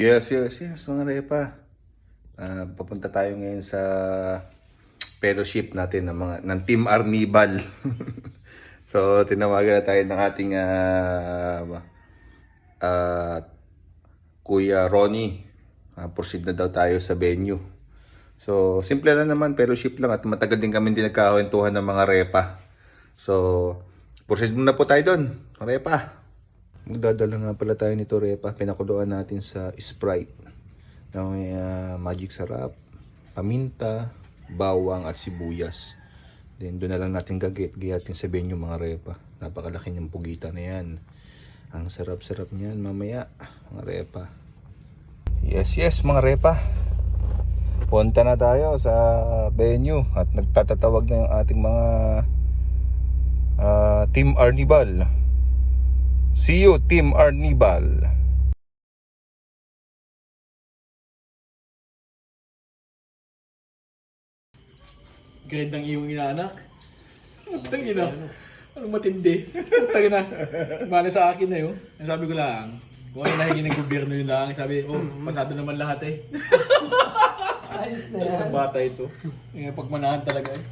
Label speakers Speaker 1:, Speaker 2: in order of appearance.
Speaker 1: Yes, mga repa. Papunta tayo ngayon sa fellowship natin ng Team Arnibal. So, tinawagan na tayo ng ating Kuya Ronnie. Proceed na daw tayo sa venue. So, simple lang naman, fellowship lang at matagal din kami din nagkakawentuhan ng mga repa. So, proceed muna po tayo doon, repa. Magdadala nga pala tayo nito, repa. Pinakuluan natin sa Sprite na may magic sarap, paminta, bawang at sibuyas. Then doon na lang natin gayatin sa venue, mga repa. Napakalaki niyang pugita na yan. Ang sarap-sarap niyan mamaya, mga repa. Yes, mga repa. Punta na tayo sa venue at nagtatatawag na yung ating mga Team Arnibal. See you, Team Arnibal.
Speaker 2: Grade ng iyong inaanak. Tangin na. Anong matindi? Tangin na. Bale sa akin na yun. Sabi ko lang, kung ano nahingin ng gobyerno yun lang, sabi, pasado naman lahat eh.
Speaker 3: Ayos na yan.
Speaker 2: Ang bata ito. Yung pagmanahan talaga eh.